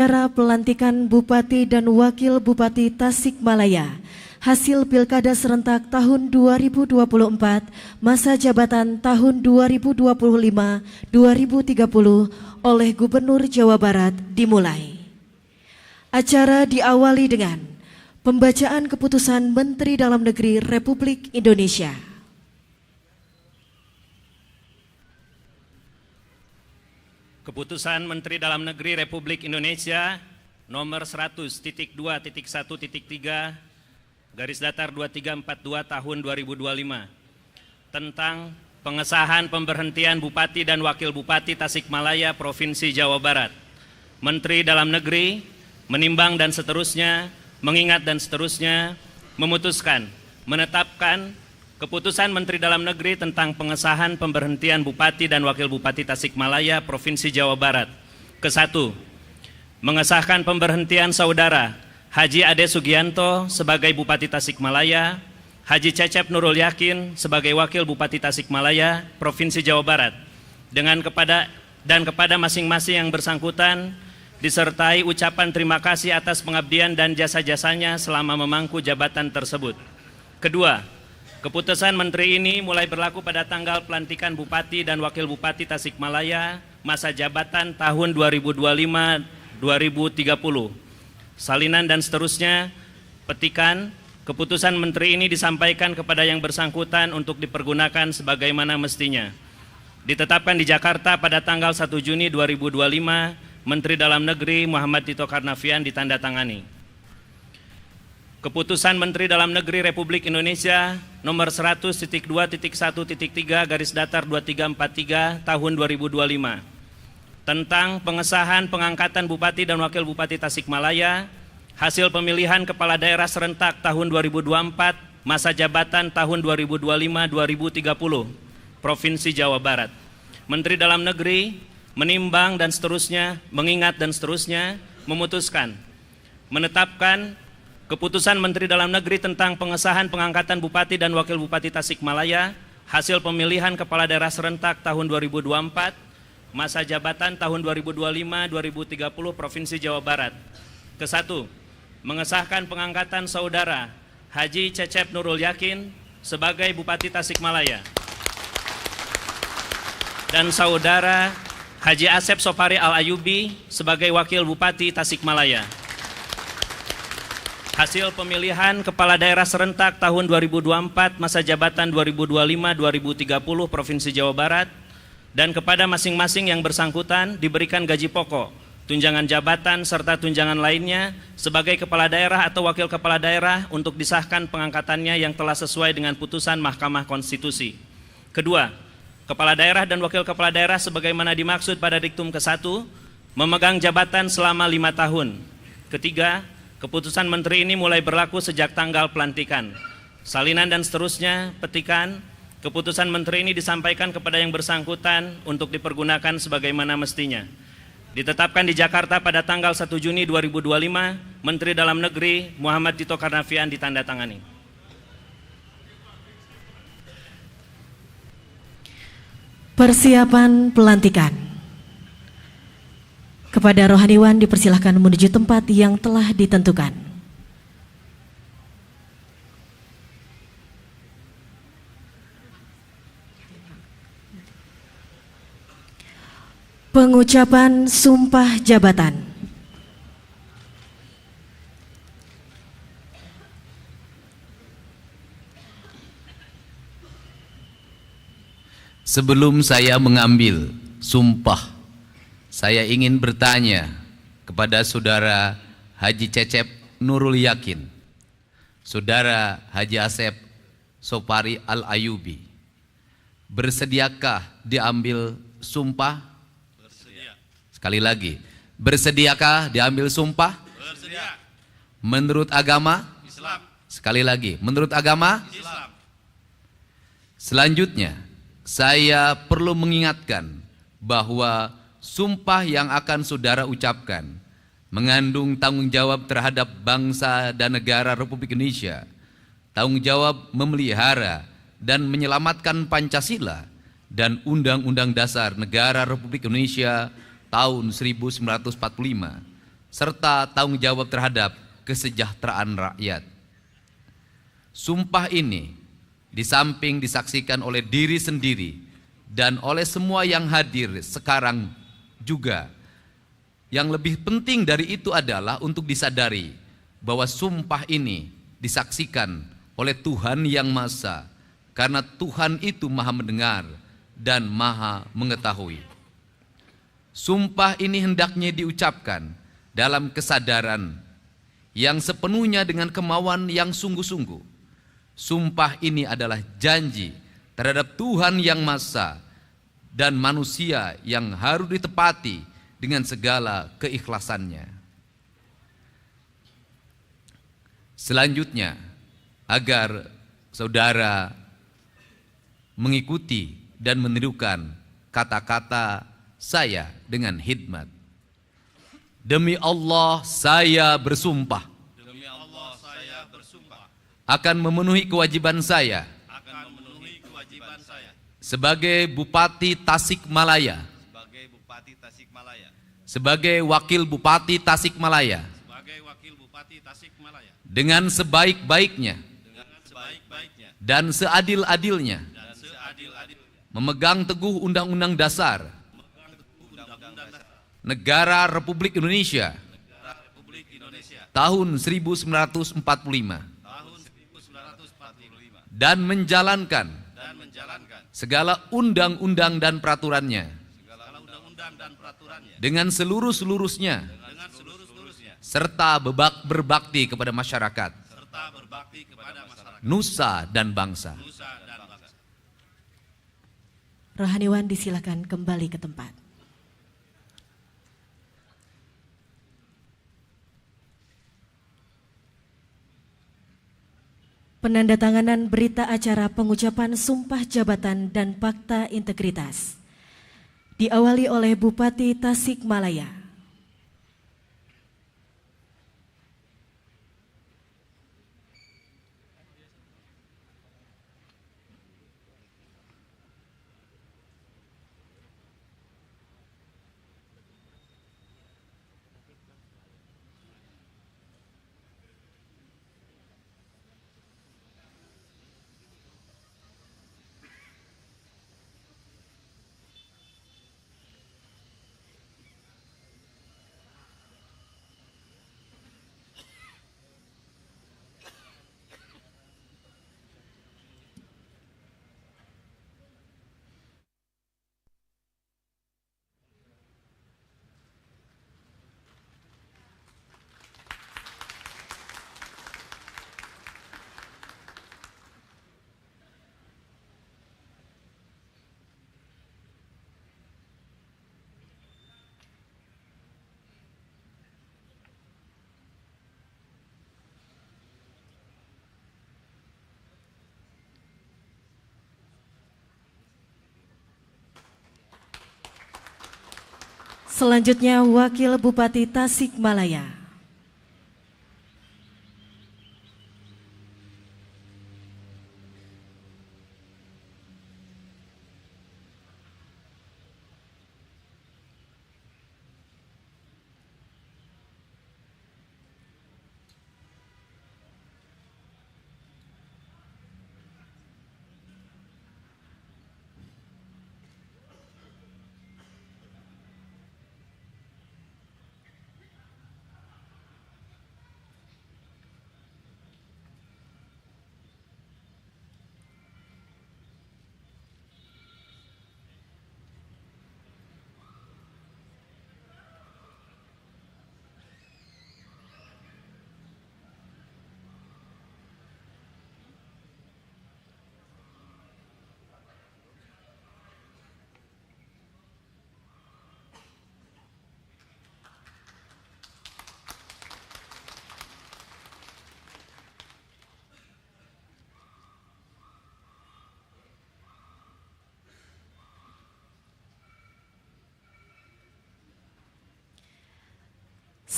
Acara pelantikan Bupati dan Wakil Bupati Tasikmalaya, hasil Pilkada serentak tahun 2024, masa jabatan tahun 2025-2030 oleh Gubernur Jawa Barat dimulai. Acara diawali dengan pembacaan keputusan Menteri Dalam Negeri Republik Indonesia. Keputusan Menteri Dalam Negeri Republik Indonesia nomor 100.2.1.3 garis datar 2342 tahun 2025 tentang pengesahan pemberhentian Bupati dan Wakil Bupati Tasikmalaya Provinsi Jawa Barat. Menteri Dalam Negeri menimbang dan seterusnya, mengingat dan seterusnya, memutuskan, menetapkan Keputusan Menteri Dalam Negeri tentang pengesahan pemberhentian Bupati dan Wakil Bupati Tasikmalaya Provinsi Jawa Barat. Ke-1, mengesahkan pemberhentian Saudara Haji Ade Sugianto sebagai Bupati Tasikmalaya, Haji Cecep Nurul Yakin sebagai Wakil Bupati Tasikmalaya Provinsi Jawa Barat, kepada masing-masing yang bersangkutan disertai ucapan terima kasih atas pengabdian dan jasa-jasanya selama memangku jabatan tersebut. Kedua, keputusan Menteri ini mulai berlaku pada tanggal pelantikan Bupati dan Wakil Bupati Tasikmalaya masa jabatan tahun 2025-2030. Salinan dan seterusnya, petikan, keputusan Menteri ini disampaikan kepada yang bersangkutan untuk dipergunakan sebagaimana mestinya. Ditetapkan di Jakarta pada tanggal 1 Juni 2025, Menteri Dalam Negeri Muhammad Tito Karnavian ditandatangani. Keputusan Menteri Dalam Negeri Republik Indonesia nomor 100.2.1.3 garis datar 2343 tahun 2025 tentang pengesahan pengangkatan Bupati dan Wakil Bupati Tasikmalaya, hasil pemilihan Kepala Daerah serentak tahun 2024, masa jabatan tahun 2025-2030, Provinsi Jawa Barat. Menteri Dalam Negeri menimbang dan seterusnya, mengingat dan seterusnya, memutuskan, menetapkan Keputusan Menteri Dalam Negeri tentang pengesahan pengangkatan Bupati dan Wakil Bupati Tasikmalaya, hasil pemilihan Kepala Daerah serentak tahun 2024, masa jabatan tahun 2025-2030 Provinsi Jawa Barat. Ke-1, mengesahkan pengangkatan Saudara Haji Cecep Nurul Yakin sebagai Bupati Tasikmalaya dan Saudara Haji Asep Sopari Al-Ayubi sebagai Wakil Bupati Tasikmalaya. Hasil pemilihan Kepala Daerah serentak tahun 2024 masa jabatan 2025-2030 Provinsi Jawa Barat, dan kepada masing-masing yang bersangkutan diberikan gaji pokok, tunjangan jabatan serta tunjangan lainnya sebagai Kepala Daerah atau Wakil Kepala Daerah untuk disahkan pengangkatannya yang telah sesuai dengan putusan Mahkamah Konstitusi. Kedua, Kepala Daerah dan Wakil Kepala Daerah sebagaimana dimaksud pada diktum ke-1 memegang jabatan selama 5 tahun. Ketiga, keputusan Menteri ini mulai berlaku sejak tanggal pelantikan. Salinan dan seterusnya, petikan, keputusan Menteri ini disampaikan kepada yang bersangkutan untuk dipergunakan sebagaimana mestinya. Ditetapkan di Jakarta pada tanggal 1 Juni 2025, Menteri Dalam Negeri Muhammad Tito Karnavian ditandatangani. Persiapan pelantikan. Kepada rohaniwan dipersilahkan menuju tempat yang telah ditentukan. Pengucapan sumpah jabatan. Sebelum saya mengambil sumpah, saya ingin bertanya kepada Saudara Haji Cecep Nurul Yakin, Saudara Haji Asep Sopari Al-Ayubi, bersediakah diambil sumpah? Bersedia. Sekali lagi, bersediakah diambil sumpah? Bersedia. Menurut agama? Islam. Sekali lagi, menurut agama? Islam. Selanjutnya, saya perlu mengingatkan bahwa sumpah yang akan saudara ucapkan mengandung tanggung jawab terhadap bangsa dan negara Republik Indonesia, tanggung jawab memelihara dan menyelamatkan Pancasila dan Undang-Undang Dasar Negara Republik Indonesia tahun 1945, serta tanggung jawab terhadap kesejahteraan rakyat. Sumpah ini di samping disaksikan oleh diri sendiri dan oleh semua yang hadir sekarang juga, yang lebih penting dari itu adalah untuk disadari bahwa sumpah ini disaksikan oleh Tuhan yang Maha Esa, karena Tuhan itu Maha mendengar dan Maha mengetahui. Sumpah ini hendaknya diucapkan dalam kesadaran yang sepenuhnya dengan kemauan yang sungguh-sungguh. Sumpah ini adalah janji terhadap Tuhan yang Maha Esa dan manusia yang harus ditepati dengan segala keikhlasannya. Selanjutnya, agar saudara mengikuti dan menirukan kata-kata saya dengan hikmat. Demi Allah saya bersumpah akan memenuhi kewajiban saya sebagai Bupati Tasikmalaya, sebagai Wakil Bupati Tasikmalaya, dengan sebaik-baiknya dan seadil-adilnya memegang teguh Undang-Undang Dasar Negara Republik Indonesia tahun 1945 dan menjalankan segala undang-undang dan peraturannya dengan seluruh-seluruhnya, serta berbakti kepada masyarakat, nusa dan bangsa. Rohaniwan disilakan kembali ke tempat. Penandatanganan berita acara pengucapan sumpah jabatan dan fakta integritas diawali oleh Bupati Tasikmalaya. Selanjutnya Wakil Bupati Tasikmalaya.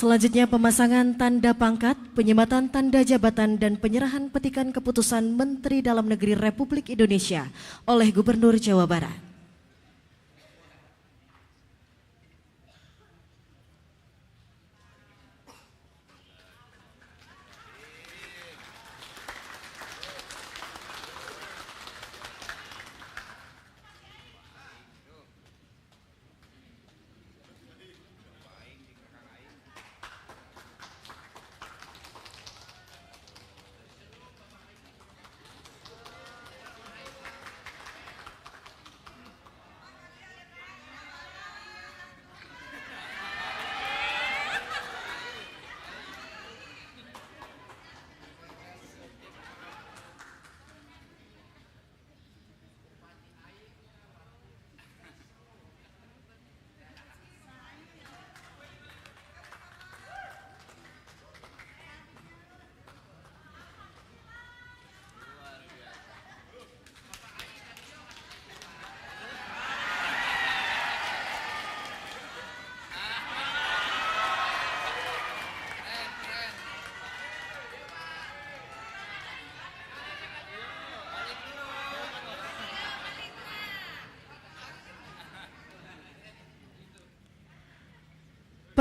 Selanjutnya pemasangan tanda pangkat, penyematan tanda jabatan dan penyerahan petikan keputusan Menteri Dalam Negeri Republik Indonesia oleh Gubernur Jawa Barat.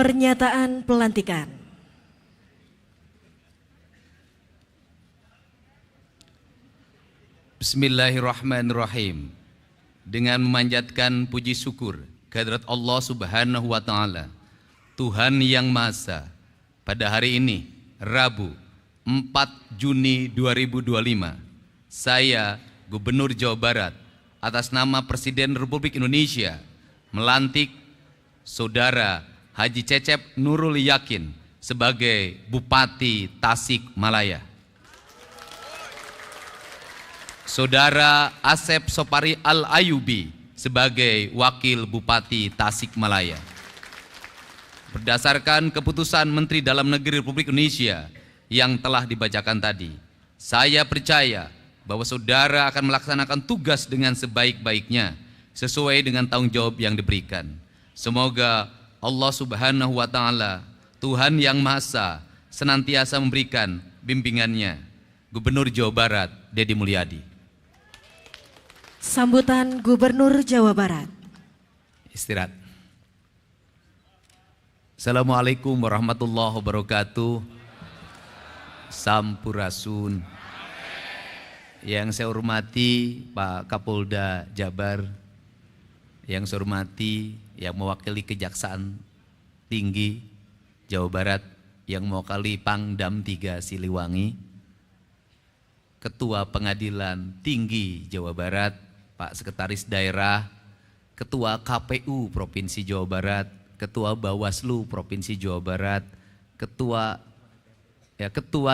Pernyataan pelantikan. Bismillahirrahmanirrahim. Dengan memanjatkan puji syukur kehadirat Allah Subhanahu wa Ta'ala, Tuhan yang Maha Esa, pada hari ini Rabu 4 Juni 2025, saya Gubernur Jawa Barat atas nama Presiden Republik Indonesia melantik Saudara Haji Cecep Nurul Yakin sebagai Bupati Tasikmalaya. Saudara Asep Sopari Al-Ayubi sebagai Wakil Bupati Tasikmalaya. Berdasarkan keputusan Menteri Dalam Negeri Republik Indonesia yang telah dibacakan tadi, saya percaya bahwa saudara akan melaksanakan tugas dengan sebaik-baiknya sesuai dengan tanggung jawab yang diberikan. Semoga Allah Subhanahu wa Ta'ala, Tuhan yang Maha Esa, senantiasa memberikan bimbingannya. Gubernur Jawa Barat, Deddy Mulyadi. Sambutan Gubernur Jawa Barat. Istirahat. Assalamualaikum warahmatullahi wabarakatuh. Sampurasun. Yang saya hormati Pak Kapolda Jabar, yang saya hormati yang mewakili Kejaksaan Tinggi Jawa Barat, yang mewakili Pangdam 3 Siliwangi, Ketua Pengadilan Tinggi Jawa Barat, Pak Sekretaris Daerah, Ketua KPU Provinsi Jawa Barat, Ketua Bawaslu Provinsi Jawa Barat, Ketua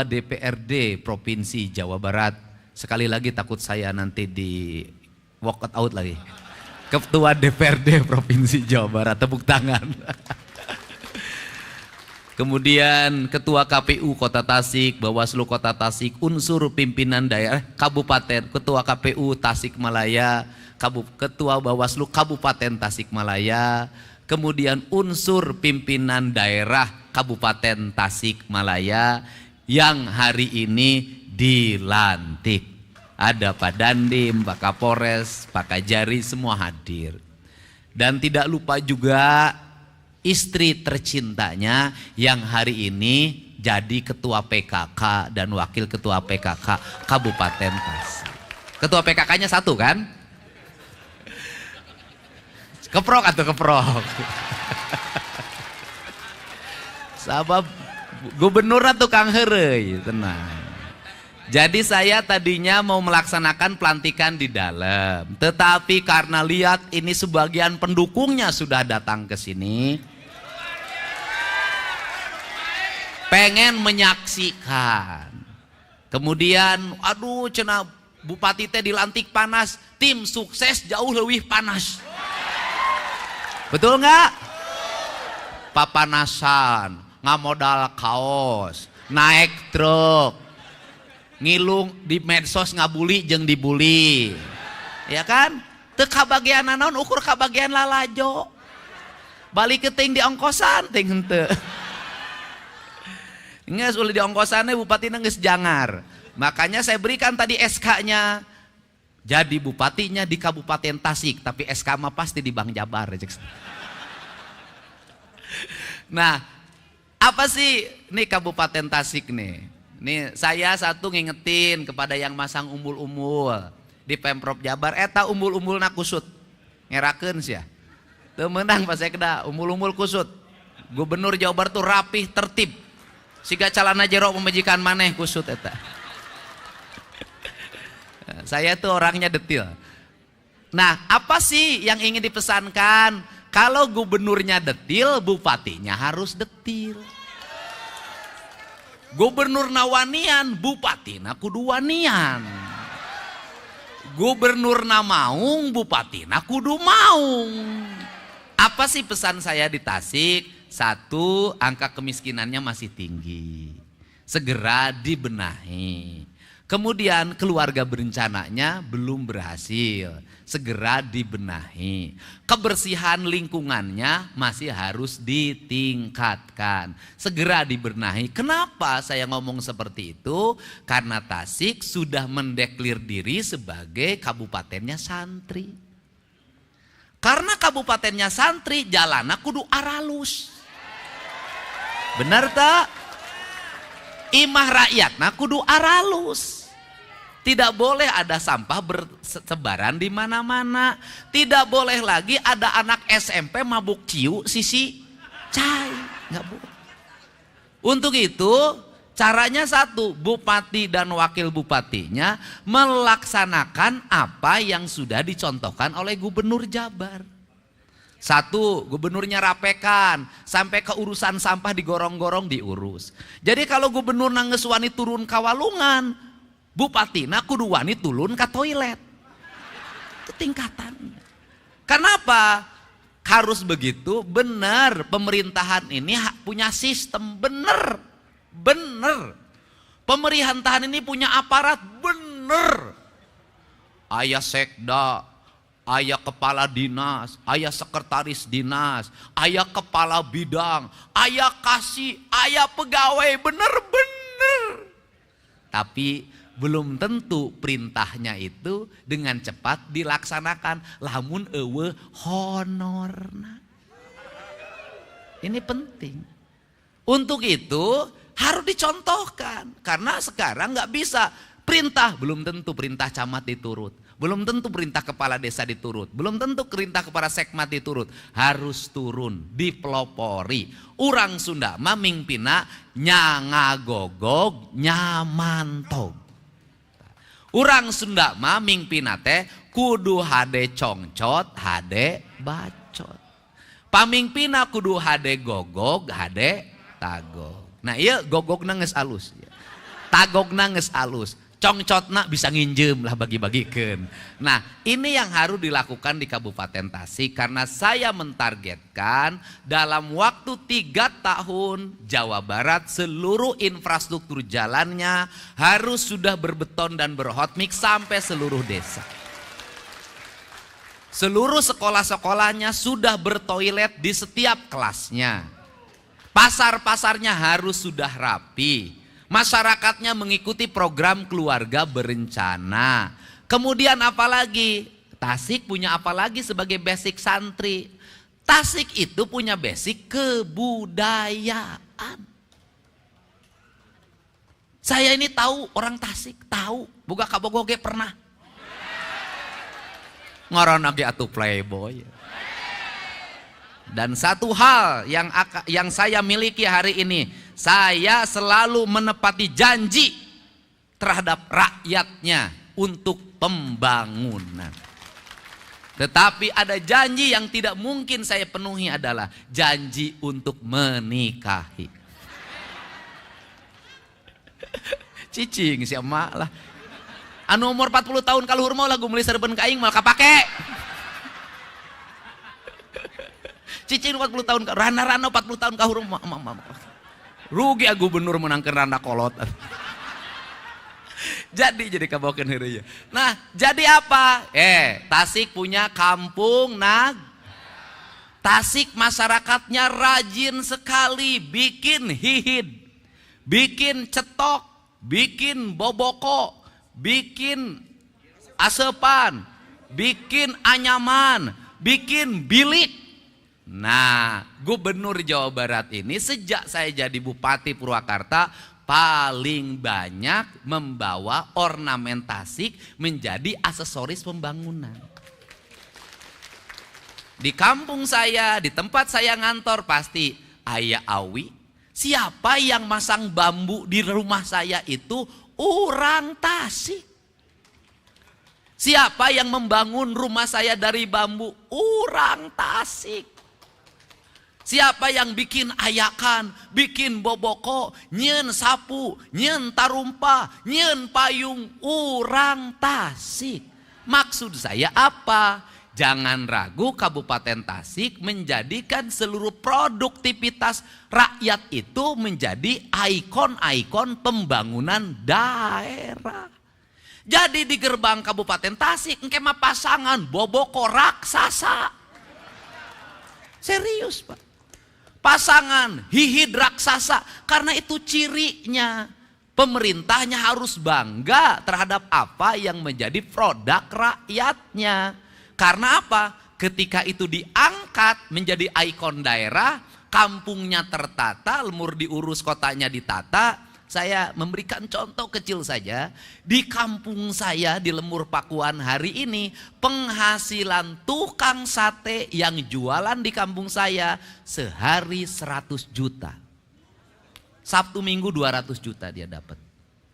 DPRD Provinsi Jawa Barat. Sekali lagi takut saya nanti di walk out lagi. Ketua DPRD Provinsi Jawa Barat, tepuk tangan. Kemudian Ketua KPU Kota Tasik, Bawaslu Kota Tasik, unsur pimpinan daerah Kabupaten, Ketua KPU Tasikmalaya, Ketua Bawaslu Kabupaten Tasikmalaya, kemudian unsur pimpinan daerah Kabupaten Tasikmalaya yang hari ini dilantik. Ada Pak Dandim, Pak Kapolres, Pak Kajari, semua hadir. Dan tidak lupa juga istri tercintanya yang hari ini jadi Ketua PKK dan Wakil Ketua PKK Kabupaten Tasik. Ketua PKK-nya satu kan? Keprok atau keprok? Sabab gubernur atau Kang Herey, tenang. Jadi saya tadinya mau melaksanakan pelantikan di dalam, tetapi karena lihat ini sebagian pendukungnya sudah datang ke sini, pengen menyaksikan. Kemudian, aduh cenah Bupati teh dilantik panas, tim sukses jauh lebih panas. Betul nggak? Papanasan, ngamodal kaos, naik truk, ngilung di medsos ngabuli jeung dibuli, ya kan? Teu kabagian naon ukur kabagian lalajo, balik ke ting di ongkosan ting henteu. Nges ulah di ongkosannya bupati geus jangar. Makanya saya berikan tadi SK-nya. Jadi bupatinya di Kabupaten Tasik, tapi SK mah pasti di Bank Jabar. Nah, apa sih nih Kabupaten Tasik nih? Nih saya satu ngingetin kepada yang masang umbul-umbul di Pemprov Jabar, eta umbul-umbulna kusut. Ngerakeun sia. Teu meunang pas saya keda umbul-umbul kusut. Gubernur Jawa Barat tuh rapih, tertib. Siga calana jero pemajikan maneh kusut eta. Saya tuh orangnya detil. Nah, apa sih yang ingin dipesankan? Kalau gubernurnya detil, bupatinya harus detil. Gubernur nawanian, bupati na kudu wanian. Gubernur na maung, bupati na kudu maung. Apa sih pesan saya di Tasik? Satu, angka kemiskinannya masih tinggi. Segera dibenahi. Kemudian keluarga berencananya belum berhasil, segera dibenahi. Kebersihan lingkungannya masih harus ditingkatkan, segera dibenahi. Kenapa saya ngomong seperti itu? Karena Tasik sudah mendeklir diri sebagai kabupatennya santri. Karena kabupatennya santri, jalannya kudu aralus. Benar tak? Imah rakyatna kudu aralus. Tidak boleh ada sampah bersebaran di mana-mana. Tidak boleh lagi ada anak SMP mabuk ciu sisi cai. Nggak boleh. Untuk itu caranya satu, bupati dan wakil bupatinya melaksanakan apa yang sudah dicontohkan oleh gubernur Jabar. Satu, gubernurnya rapekan, sampai ke urusan sampah digorong-gorong diurus. Jadi kalau gubernur nangges wani turun kawalungan, bupatina kudu wani turun ke toilet. Itu tingkatannya. Kenapa? Harus begitu, benar. Pemerintahan ini punya sistem, benar. Benar. Pemerintahan ini punya aparat, benar. Ayah sekda, ayah kepala dinas, ayah sekretaris dinas, ayah kepala bidang, ayah kasih, ayah pegawai, benar-benar. Tapi belum tentu perintahnya itu dengan cepat dilaksanakan. Lamun eueuh honorna. Ini penting. Untuk itu harus dicontohkan. Karena sekarang nggak bisa. Perintah belum tentu perintah camat diturut. Belum tentu perintah kepala desa diturut. Belum tentu perintah kepala sekmat diturut. Harus turun, dipelopori. Urang Sunda mah mingpina nyangagogog nyamantog. Urang Sunda mah mingpina teh kudu hade congcot, hade bacot. Pamingpina kudu hade gogog, hade tagog. Nah iya gogogna geus alus. Tagogna geus alus. Congcotna bisa nginjem lah bagi-bagikeun. Nah ini yang harus dilakukan di Kabupaten Tasik. Karena saya mentargetkan dalam waktu 3 tahun Jawa Barat seluruh infrastruktur jalannya harus sudah berbeton dan berhotmix sampai seluruh desa. Seluruh sekolah-sekolahnya sudah bertoilet di setiap kelasnya. Pasar-pasarnya harus sudah rapi. Masyarakatnya mengikuti program keluarga berencana. Kemudian apalagi? Tasik punya apalagi sebagai basic santri? Tasik itu punya basic kebudayaan. Saya ini tahu orang Tasik, tahu. Boga kabogoge pernah. Ngaran lagi atuh playboy. Dan satu hal yang saya miliki hari ini, saya selalu menepati janji terhadap rakyatnya untuk pembangunan. Tetapi ada janji yang tidak mungkin saya penuhi adalah janji untuk menikahi. Cicing si emak lah. Anu umur 40 tahun kaluhur mau lagu meuli sareupeun ka aing mal kapake. Cicing 40 tahun, rana-rana 40 tahun kahur rugi gubernur menangkan randa kolot. Jadi kabokeun heureuy. Nah, jadi apa? Tasik punya kampung Tasik masyarakatnya rajin sekali bikin hihid, bikin cetok, bikin boboko, bikin asepan, bikin anyaman, bikin bilik. Nah, Gubernur Jawa Barat ini sejak saya jadi Bupati Purwakarta paling banyak membawa ornamen Tasik menjadi aksesoris pembangunan. Di kampung saya, di tempat saya ngantor pasti aya awi. Siapa yang masang bambu di rumah saya itu orang Tasik. Siapa yang membangun rumah saya dari bambu? Orang Tasik. Siapa yang bikin ayakan, bikin boboko, nyen sapu, nyen tarumpa, nyen payung, orang Tasik. Maksud saya apa? Jangan ragu Kabupaten Tasik menjadikan seluruh produktivitas rakyat itu menjadi ikon-ikon pembangunan daerah. Jadi di gerbang Kabupaten Tasik engke mah pasangan boboko raksasa. Serius Pak. Pasangan hihid raksasa, karena itu cirinya. Pemerintahnya harus bangga terhadap apa yang menjadi produk rakyatnya. Karena apa? Ketika itu diangkat menjadi ikon daerah, kampungnya tertata, lemur diurus, kotanya ditata. Saya memberikan contoh kecil saja. Di kampung saya di Lemur Pakuan hari ini, penghasilan tukang sate yang jualan di kampung saya sehari 100 juta. Sabtu Minggu 200 juta dia dapat.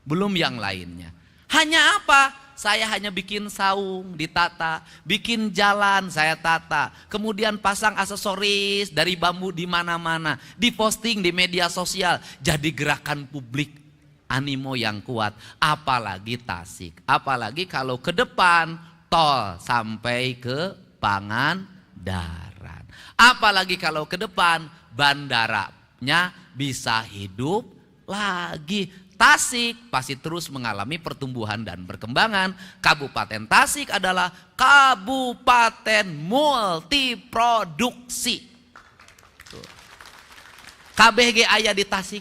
Belum yang lainnya. Hanya apa? Saya hanya bikin saung, ditata, bikin jalan, saya tata. Kemudian pasang aksesoris dari bambu di mana-mana, diposting di media sosial, jadi gerakan publik, animo yang kuat. Apalagi Tasik, apalagi kalau ke depan tol sampai ke Pangandaran. Apalagi kalau ke depan bandaranya bisa hidup lagi. Tasik pasti terus mengalami pertumbuhan dan perkembangan. Kabupaten Tasik adalah kabupaten multiproduksi. KBG ayah di Tasik,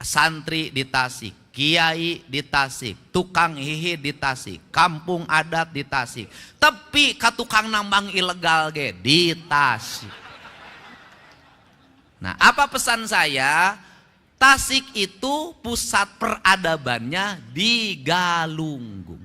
santri di Tasik, kiai di Tasik, tukang hihi di Tasik, kampung adat di Tasik, tapi katukang nambang ilegal ge di Tasik. Nah, apa pesan saya? Tasik itu pusat peradabannya di Galunggung.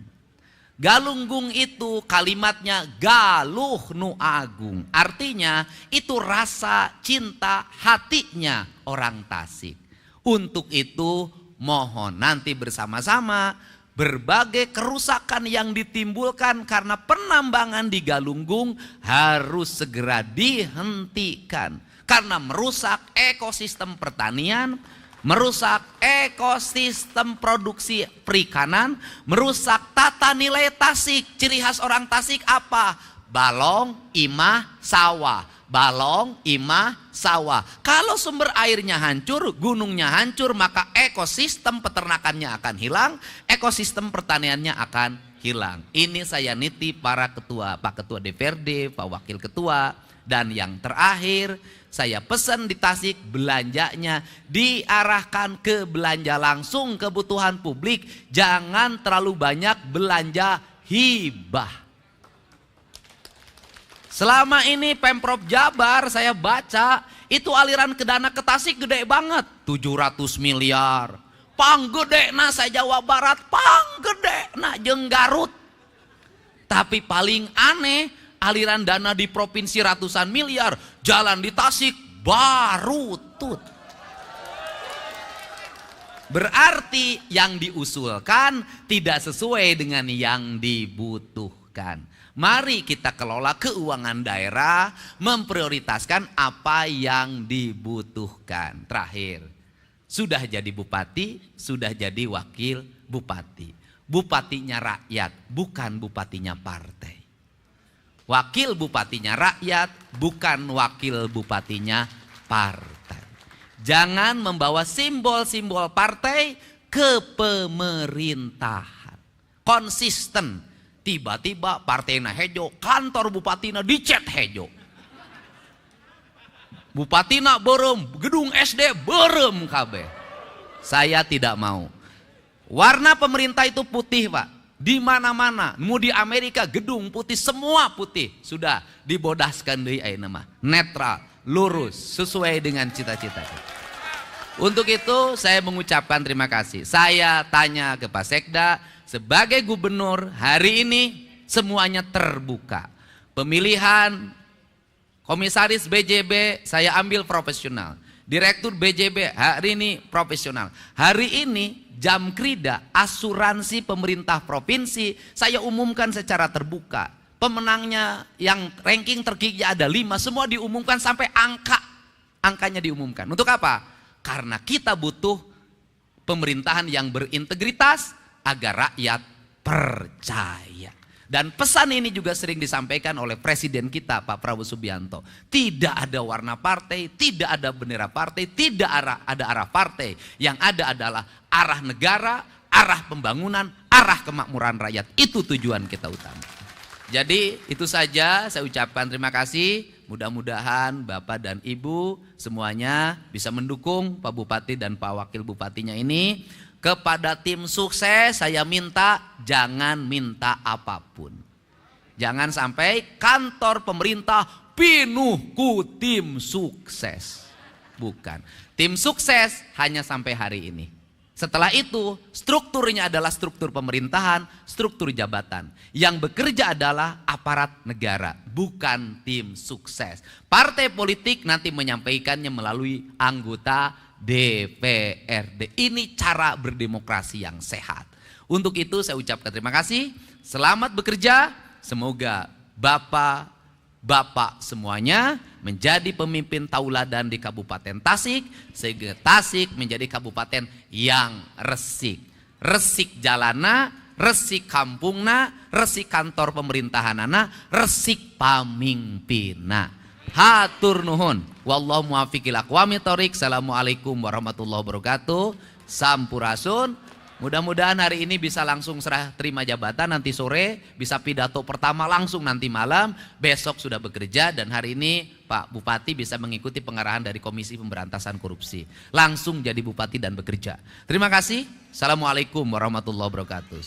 Galunggung itu kalimatnya galuh nu agung. Artinya itu rasa cinta hatinya orang Tasik. Untuk itu mohon nanti bersama-sama berbagai kerusakan yang ditimbulkan karena penambangan di Galunggung harus segera dihentikan. Karena merusak ekosistem pertanian, merusak ekosistem produksi perikanan, merusak tata nilai Tasik. Ciri khas orang Tasik apa? Balong, imah, sawah. Balong, imah, sawah. Kalau sumber airnya hancur, gunungnya hancur, maka ekosistem peternakannya akan hilang, ekosistem pertaniannya akan hilang. Ini saya nitip para ketua, Pak Ketua DPRD, Pak Wakil Ketua, dan yang terakhir, saya pesan di Tasik belanjanya diarahkan ke belanja langsung kebutuhan publik. Jangan terlalu banyak belanja hibah. Selama ini Pemprov Jabar saya baca itu aliran ke dana ke Tasik gede banget. 700 miliar. Panggedena saya Jawa Barat, panggedena jeung Garut. Tapi paling aneh, aliran dana di provinsi ratusan miliar, jalan di Tasik baru tut. Berarti yang diusulkan tidak sesuai dengan yang dibutuhkan. Mari kita kelola keuangan daerah, memprioritaskan apa yang dibutuhkan. Terakhir, sudah jadi bupati, sudah jadi wakil bupati. Bupatinya rakyat, bukan bupatinya partai. Wakil bupatinya rakyat, bukan wakil bupatinya partai. Jangan membawa simbol-simbol partai ke pemerintahan. Konsisten. Tiba-tiba partainya hejo, kantor bupatina dicet hejo. Bupatina berem, gedung SD berem kabeh. Saya tidak mau. Warna pemerintah itu putih, Pak. Di mana-mana, mau di Amerika gedung putih, semua putih. Sudah dibodaskan deui ayeuna mah. Netral, lurus, sesuai dengan cita-cita. Untuk itu saya mengucapkan terima kasih. Saya tanya ke Pak Sekda, sebagai gubernur hari ini semuanya terbuka. Pemilihan komisaris BJB saya ambil profesional. Direktur BJB hari ini profesional. Hari ini jam krida asuransi pemerintah provinsi saya umumkan secara terbuka. Pemenangnya yang ranking tertinggi ada 5, semua diumumkan sampai angkanya diumumkan. Untuk apa? Karena kita butuh pemerintahan yang berintegritas agar rakyat percaya. Dan pesan ini juga sering disampaikan oleh presiden kita Pak Prabowo Subianto. Tidak ada warna partai, tidak ada bendera partai, tidak ada arah partai. Yang ada adalah arah negara, arah pembangunan, arah kemakmuran rakyat. Itu tujuan kita utama. Jadi itu saja saya ucapkan terima kasih. Mudah-mudahan Bapak dan Ibu semuanya bisa mendukung Pak Bupati dan Pak Wakil Bupatinya ini. Kepada tim sukses saya minta jangan minta apapun. Jangan sampai kantor pemerintah pinuh ku tim sukses. Bukan. Tim sukses hanya sampai hari ini. Setelah itu strukturnya adalah struktur pemerintahan, struktur jabatan. Yang bekerja adalah aparat negara, bukan tim sukses. Partai politik nanti menyampaikannya melalui anggota DPRD. Ini cara berdemokrasi yang sehat. Untuk itu saya ucapkan terima kasih. Selamat bekerja. Semoga Bapak semuanya menjadi pemimpin tauladan di Kabupaten Tasik, sehingga Tasik menjadi kabupaten yang resik. Resik jalana, resik kampungna, resik kantor pemerintahanana, resik pamimpina. Hatur nuhun. Wallahu muwaffiq ila aqwamit thoriq. Assalamualaikum warahmatullahi wabarakatuh. Sampurasun. Mudah-mudahan hari ini bisa langsung serah terima jabatan, nanti sore bisa pidato pertama langsung nanti malam, besok sudah bekerja, dan hari ini Pak Bupati bisa mengikuti pengarahan dari Komisi Pemberantasan Korupsi. Langsung jadi bupati dan bekerja. Terima kasih. Assalamualaikum warahmatullahi wabarakatuh.